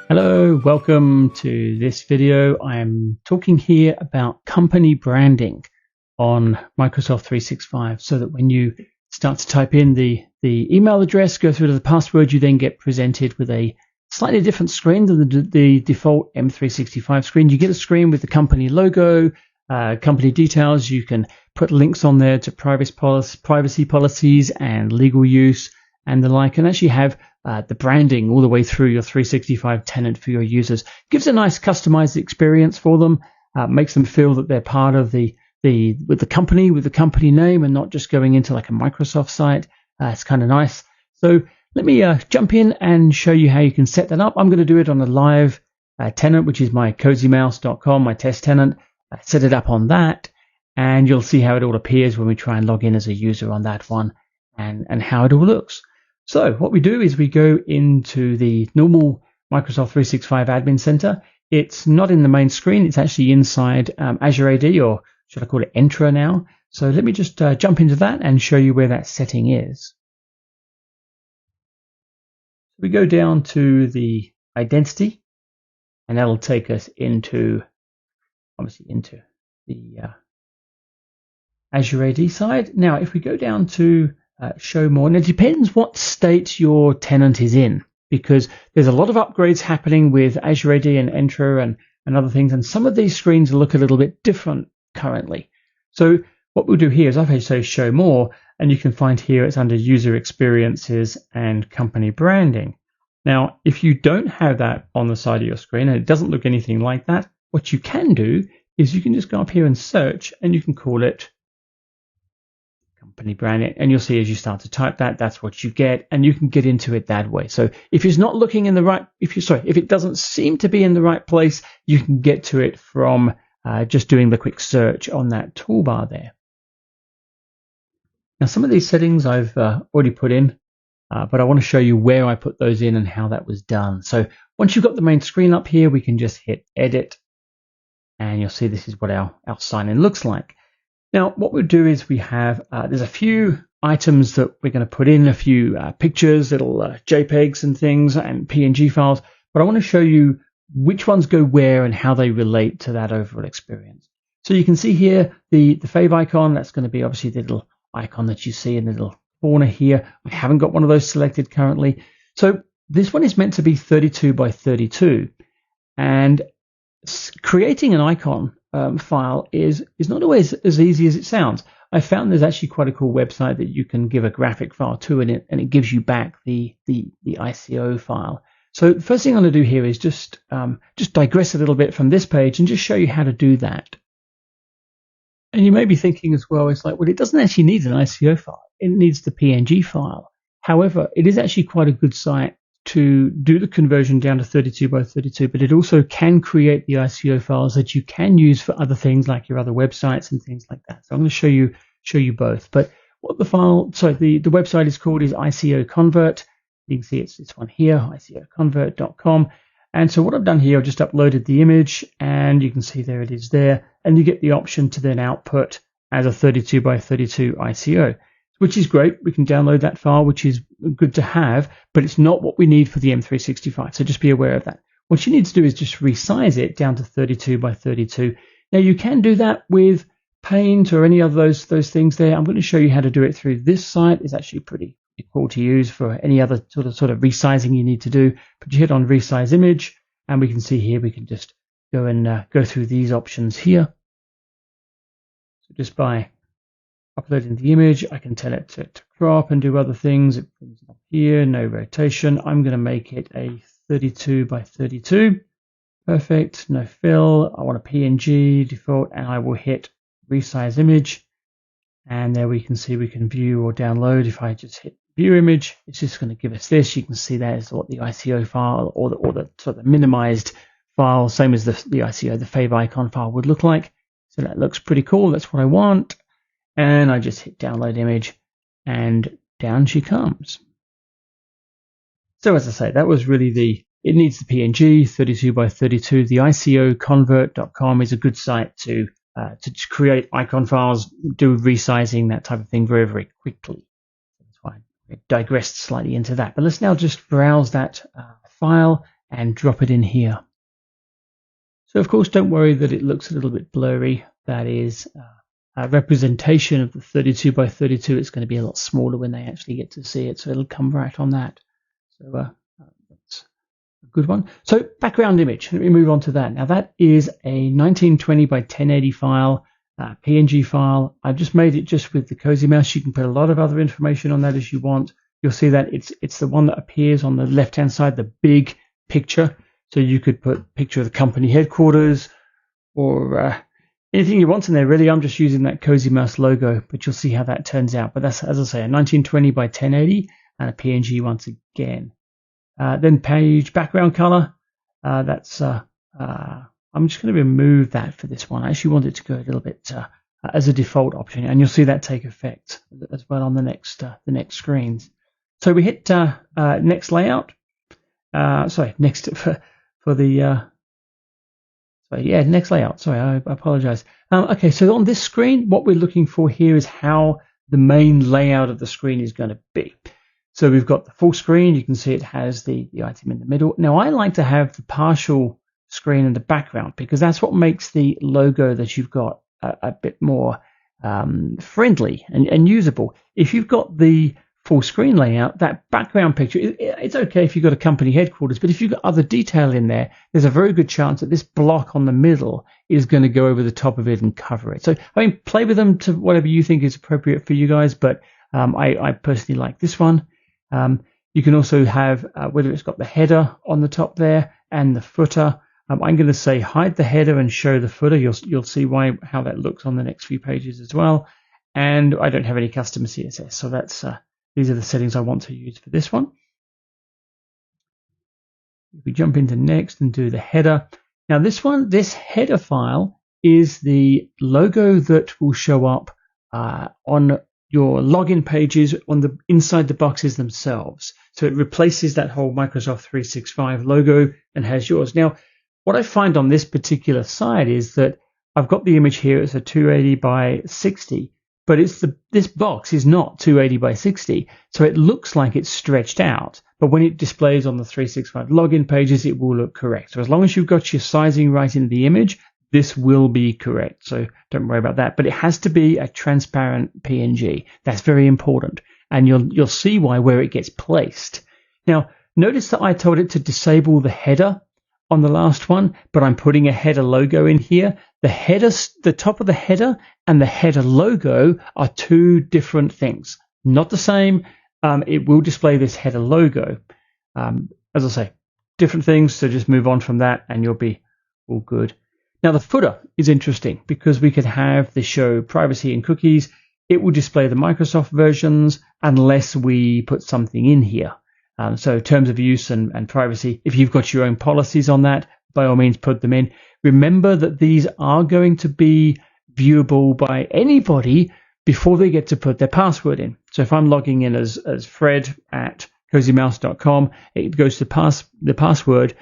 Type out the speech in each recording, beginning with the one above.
Hello, welcome to this video. I'm talking here about company branding on Microsoft 365 so that when you start to type in the email address, go through to the password, you then get presented with a slightly different screen than the default M365 screen. You get a screen with the company logo, company details. You can put links on there to privacy policies and legal use and the like, and actually have the branding all the way through your 365 tenant for your users. Gives a nice customized experience for them, makes them feel that they're part of with the company name and not just going into like a Microsoft site. It's kind of nice. So let me jump in and show you how you can set that up. I'm going to do it on a live tenant, which is my cozymouse.com, my test tenant. Set it up on that, and you'll see how it all appears when we try and log in as a user on that one, and how it all looks. So what we do is we go into the normal Microsoft 365 Admin Center. It's not in the main screen. It's actually inside Azure AD, or should I call it Entra now. So let me just jump into that and show you where that setting is. We go down to the identity, and that'll take us into the Azure AD side. Now, if we go down to show more, and it depends what state your tenant is in, because there's a lot of upgrades happening with Azure AD and Entra and other things, and some of these screens look a little bit different currently. So what we'll do here is I'll say show more, and you can find here it's under user experiences and company branding. Now, if you don't have that on the side of your screen and it doesn't look anything like that, what you can do is you can just go up here and search, and you can call it company branding, and you'll see as you start to type that, that's what you get, and you can get into it that way. So if it's not looking in the right, if it doesn't seem to be in the right place, you can get to it from just doing the quick search on that toolbar there. Now, some of these settings I've already put in, but I want to show you where I put those in and how that was done. So once you've got the main screen up here, we can just hit edit, and you'll see this is what our sign-in looks like. Now, what we'll do is we have, there's a few items that we're going to put in, a few pictures, little JPEGs and things, and PNG files, but I want to show you which ones go where and how they relate to that overall experience. So you can see here the fave icon. That's going to be obviously the little icon that you see in the little corner here. I haven't got one of those selected currently. So this one is meant to be 32 by 32, and creating an icon file is not always as easy as it sounds. I found there's actually quite a cool website that you can give a graphic file to, and it gives you back the ICO file. So the first thing I'm going to do here is just digress a little bit from this page and just show you how to do that. And you may be thinking as well, it's like, well, it doesn't actually need an ICO file. It needs the PNG file. However, it is actually quite a good site to do the conversion down to 32 by 32, but it also can create the ICO files that you can use for other things like your other websites and things like that. So I'm going to show you both. But what the website is called is ICO Convert. You can see it's this one here, icoconvert.com. And so what I've done here, I've just uploaded the image, and you can see there it is there, and you get the option to then output as a 32 by 32 ICO, which is great. We can download that file, which is good to have, but it's not what we need for the M365. So just be aware of that. What you need to do is just resize it down to 32 by 32. Now you can do that with Paint or any of those things there. I'm going to show you how to do it through this site. It's actually pretty cool to use for any other sort of resizing you need to do. But you hit on resize image, and we can see here we can just go and go through these options here. So just by uploading the image, I can tell it to crop and do other things. It brings it up here, no rotation. I'm going to make it a 32 by 32. Perfect, no fill. I want a PNG default, and I will hit resize image. And there we can see we can view or download. If I just hit view image, it's just going to give us this. You can see that is what the ICO file or the sort of minimized file, same as the ICO, the fave icon file would look like. So that looks pretty cool. That's what I want. And I just hit download image, and down she comes. So as I say, that was really it needs the PNG 32 by 32. The icoconvert.com is a good site to create icon files, do resizing, that type of thing very, very quickly. That's why I digressed slightly into that. But let's now just browse that file and drop it in here. So of course, don't worry that it looks a little bit blurry. That is a representation of the 32 by 32. It's going to be a lot smaller when they actually get to see it, so it'll come right on that. So that's a good one. So background image, let me move on to that. Now that is a 1920 by 1080 file, PNG file. I've just made it just with the Cozy Mouse. You can put a lot of other information on that as you want. You'll see that it's the one that appears on the left-hand side, the big picture. So you could put picture of the company headquarters or anything you want in there, really. I'm just using that Cozy Mouse logo, but you'll see how that turns out. But that's, as I say, a 1920 by 1080 and a PNG once again. Then page background color. I'm just going to remove that for this one. I actually want it to go a little bit as a default option, and you'll see that take effect as well on the next screens. So we hit next layout. Next for the. Next layout. Sorry, I apologize. Okay, so on this screen, what we're looking for here is how the main layout of the screen is going to be. So we've got the full screen. You can see it has the item in the middle. Now, I like to have the partial screen in the background because that's what makes the logo that you've got a bit more friendly and usable. If you've got the full screen layout, that background picture, it's okay if you've got a company headquarters, but if you've got other detail in there, there's a very good chance that this block on the middle is going to go over the top of it and cover it. So, I mean, play with them to whatever you think is appropriate for you guys, but I personally like this one. You can also have, whether it's got the header on the top there and the footer. I'm going to say hide the header and show the footer. You'll see how that looks on the next few pages as well. And I don't have any custom CSS, so that's these are the settings I want to use for this one. If we jump into next and do the header. Now this header file is the logo that will show up on your login pages inside the boxes themselves. So it replaces that whole Microsoft 365 logo and has yours. Now, what I find on this particular site is that I've got the image here. It's a 280 by 60. But this box is not 280 by 60, so it looks like it's stretched out. But when it displays on the 365 login pages, it will look correct. So as long as you've got your sizing right in the image, this will be correct. So don't worry about that. But it has to be a transparent PNG. That's very important. And you'll see where it gets placed. Now, notice that I told it to disable the header on the last one, but I'm putting a header logo in here. The top of the header and the header logo are two different things. Not the same. It will display this header logo. As I say, different things. So just move on from that and you'll be all good. Now the footer is interesting because we could have the show privacy and cookies. It will display the Microsoft versions unless we put something in here. So terms of use and privacy, if you've got your own policies on that, by all means put them in. Remember that these are going to be viewable by anybody before they get to put their password in. So if I'm logging in as Fred at cozymouse.com, it goes to the password.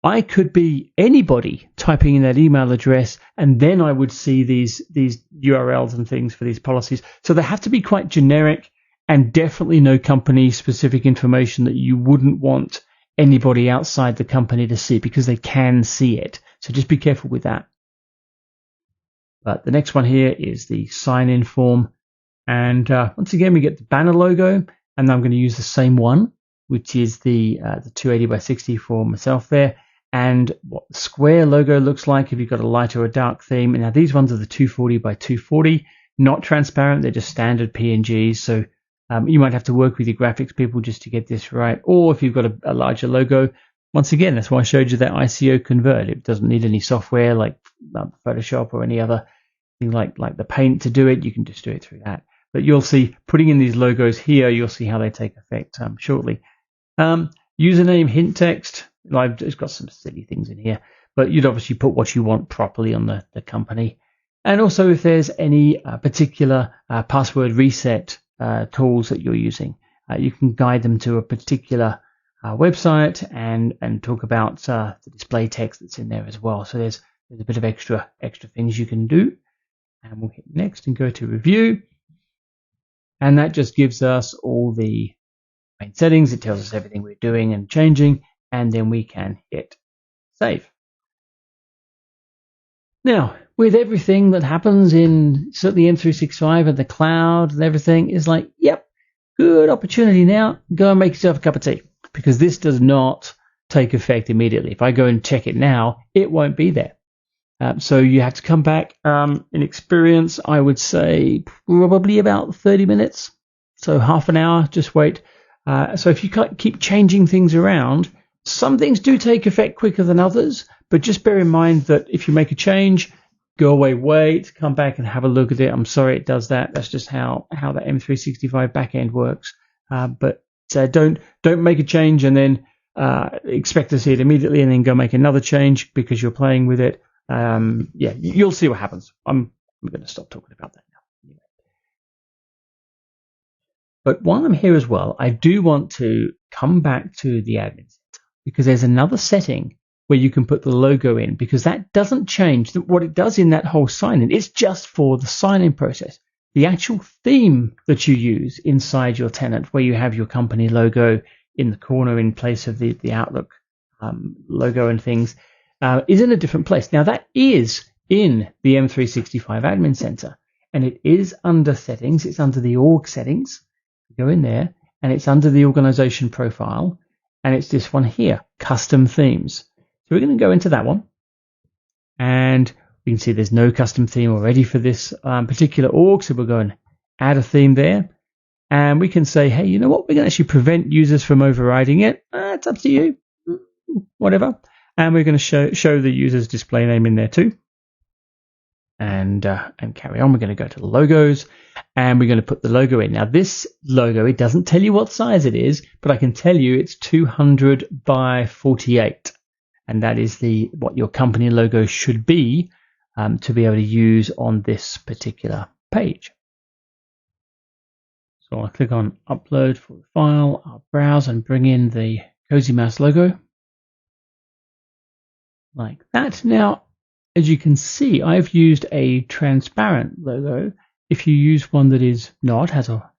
I could be anybody typing in that email address, and then I would see these URLs and things for these policies. So they have to be quite generic. And definitely no company specific information that you wouldn't want anybody outside the company to see because they can see it. So just be careful with that. But the next one here is the sign-in form. And once again, we get the banner logo. And I'm going to use the same one, which is the 280 by 60 for myself there. And what the square logo looks like if you've got a light or a dark theme. And now these ones are the 240 by 240, not transparent. They're just standard PNGs. So you might have to work with your graphics people just to get this right. Or if you've got a larger logo, once again, that's why I showed you that ICO convert. It doesn't need any software like Photoshop or any other thing like the Paint to do it. You can just do it through that. But you'll see, putting in these logos here, you'll see how they take effect shortly. Username, hint text. I've just got some silly things in here. But you'd obviously put what you want properly on the company. And also if there's any particular password reset tools that you're using. You can guide them to a particular website and talk about the display text that's in there as well. So there's a bit of extra things you can do. And we'll hit next and go to review. And that just gives us all the main settings. It tells us everything we're doing and changing. and then we can hit save. Now, with everything that happens in certainly M365 and the cloud and everything, is like, yep, good opportunity now. Go and make yourself a cup of tea, because this does not take effect immediately. If I go and check it now, it won't be there. So you have to come back. In experience, I would say probably about 30 minutes. So half an hour, just wait. So if you keep changing things around, some things do take effect quicker than others. But just bear in mind that if you make a change, go away, wait, come back and have a look at it. I'm sorry it does that. That's just how the M365 backend works. But don't make a change and then expect to see it immediately and then go make another change because you're playing with it. Yeah, you'll see what happens. I'm going to stop talking about that now. But while I'm here as well, I do want to come back to the admin center, because there's another setting where you can put the logo in, because that doesn't change what it does in that whole sign-in. It's just for the sign-in process. The actual theme that you use inside your tenant, where you have your company logo in the corner in place of the Outlook logo and things, is in a different place. Now, that is in the M365 Admin Center, and it is under settings. It's under the org settings. Go in there, and it's under the organization profile, and it's this one here, custom themes. So we're going to go into that one, and we can see there's no custom theme already for this particular org, so we'll go and add a theme there, and we can say, hey, you know what, we're going to actually prevent users from overriding it. It's up to you, whatever. And we're going to show the user's display name in there too, and carry on. We're going to go to the logos, and we're going to put the logo in. Now, this logo, it doesn't tell you what size it is, but I can tell you it's 200 by 48. And that is what your company logo should be to be able to use on this particular page. So I'll click on upload for the file. I'll browse and bring in the Cozy Mouse logo like that. Now, as you can see, I've used a transparent logo. If you use one that is not, has a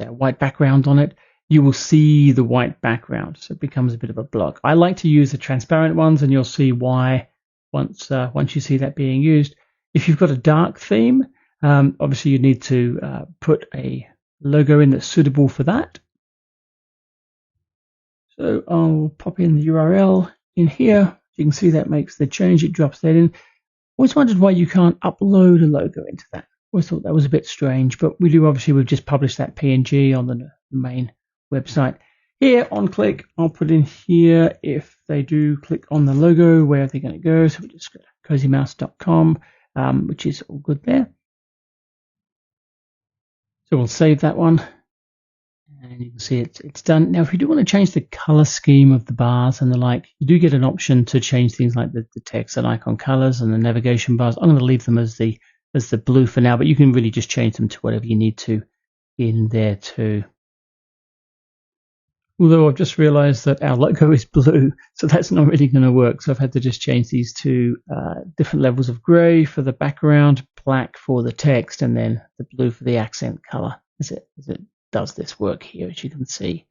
white background on it, you will see the white background, so it becomes a bit of a block. I like to use the transparent ones, and you'll see why once you see that being used. If you've got a dark theme, obviously you need to put a logo in that's suitable for that. So I'll pop in the URL in here. You can see that makes the change. It drops that in. Always wondered why you can't upload a logo into that. Always thought that was a bit strange, but we do. Obviously, we've just published that PNG on the main website. Here on click, I'll put in here if they do click on the logo, where are they going to go? So we just go to cozymouse.com, which is all good there. So we'll save that one, and you can see it's done. Now, if you do want to change the color scheme of the bars and the like, you do get an option to change things like the text and icon colors and the navigation bars. I'm going to leave them as the blue for now, but you can really just change them to whatever you need to in there too. Although I've just realized that our logo is blue, so that's not really going to work. So I've had to just change these to different levels of gray for the background, black for the text, and then the blue for the accent color as it does this work here, as you can see.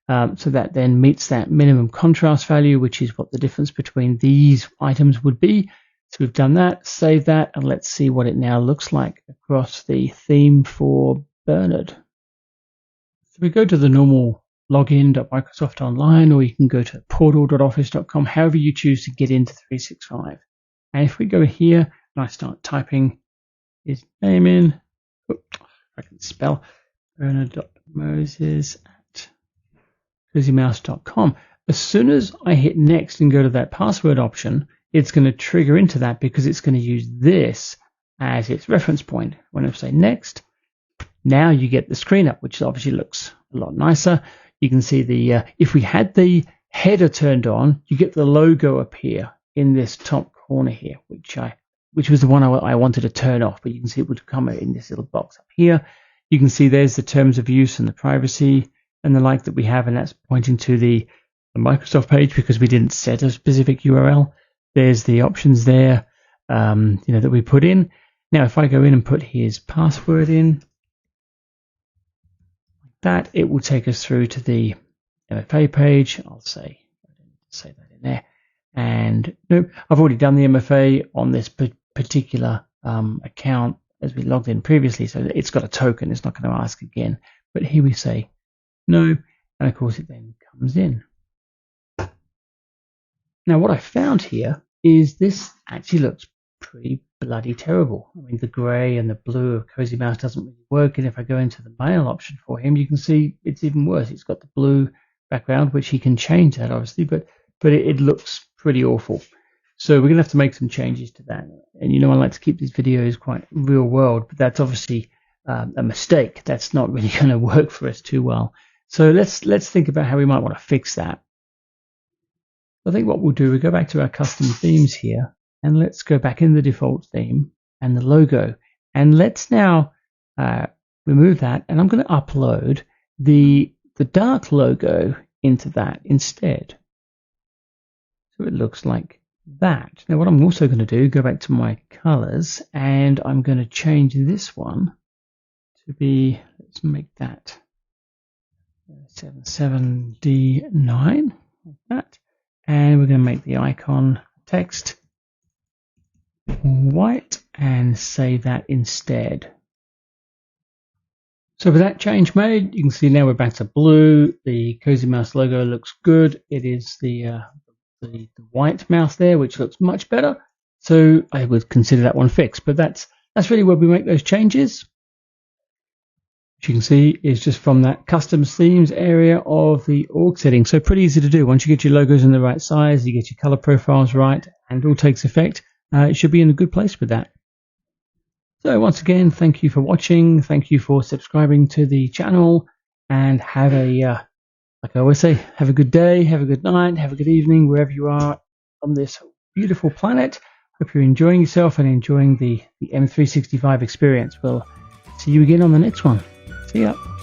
So that then meets that minimum contrast value, which is what the difference between these items would be. So we've done that, save that, and let's see what it now looks like across the theme for Bernard. So we go to the normal login.microsoft online, or you can go to portal.office.com, however you choose to get into 365. And if we go here and I start typing his name in, I can spell bernard.moses@cozymouse.com. As soon as I hit next and go to that password option, it's going to trigger into that because it's going to use this as its reference point. When I say next, now you get the screen up, which obviously looks a lot nicer. You can see if we had the header turned on, you get the logo appear in this top corner here, which was the one I wanted to turn off, but you can see it would come in this little box up here. You can see there's the terms of use and the privacy and the like that we have, and that's pointing to the Microsoft page because we didn't set a specific URL. There's the options there, that we put in. Now, if I go in and put his password in, that it will take us through to the MFA page. I'll say save that in there. And no, I've already done the MFA on this particular account as we logged in previously, so it's got a token. It's not going to ask again. But here we say no, and of course it then comes in. Now what I found here is this actually looks pretty bloody terrible. I mean, the grey and the blue of Cozy Mouse doesn't really work, and if I go into the mail option for him, you can see it's even worse. It's got the blue background, which he can change that obviously, but it looks pretty awful. So we're going to have to make some changes to that. And you know, I like to keep these videos quite real world, but that's obviously a mistake. That's not really going to work for us too well. So let's think about how we might want to fix that. I think what we'll do, we go back to our custom themes here, and let's go back in the default theme and the logo. And let's now remove that, and I'm going to upload the dark logo into that instead. So it looks like that. Now what I'm also going to do, go back to my colors, and I'm going to change this one to be, let's make that 77D9, like that. And we're going to make the icon text white and save that instead. So with that change made, you can see now we're back to blue. The Cozy Mouse logo looks good. It is the white mouse there, which looks much better. So I would consider that one fixed. But that's really where we make those changes. Which you can see is just from that custom themes area of the org settings. So pretty easy to do. Once you get your logos in the right size, you get your color profiles right, and it all takes effect, it should be in a good place with that. So once again, thank you for watching. Thank you for subscribing to the channel, and have a, like I always say, have a good day, have a good night, have a good evening, wherever you are on this beautiful planet. Hope you're enjoying yourself and enjoying the M365 experience. We'll see you again on the next one. See ya.